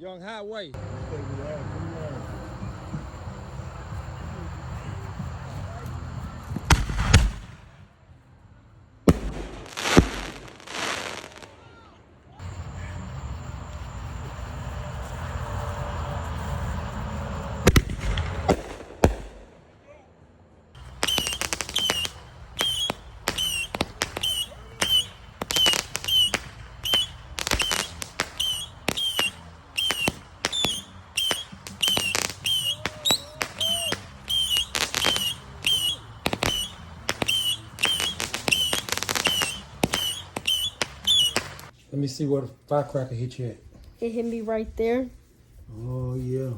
Young Highway. Let me see where the firecracker hit you at. It hit me right there. Oh, yeah.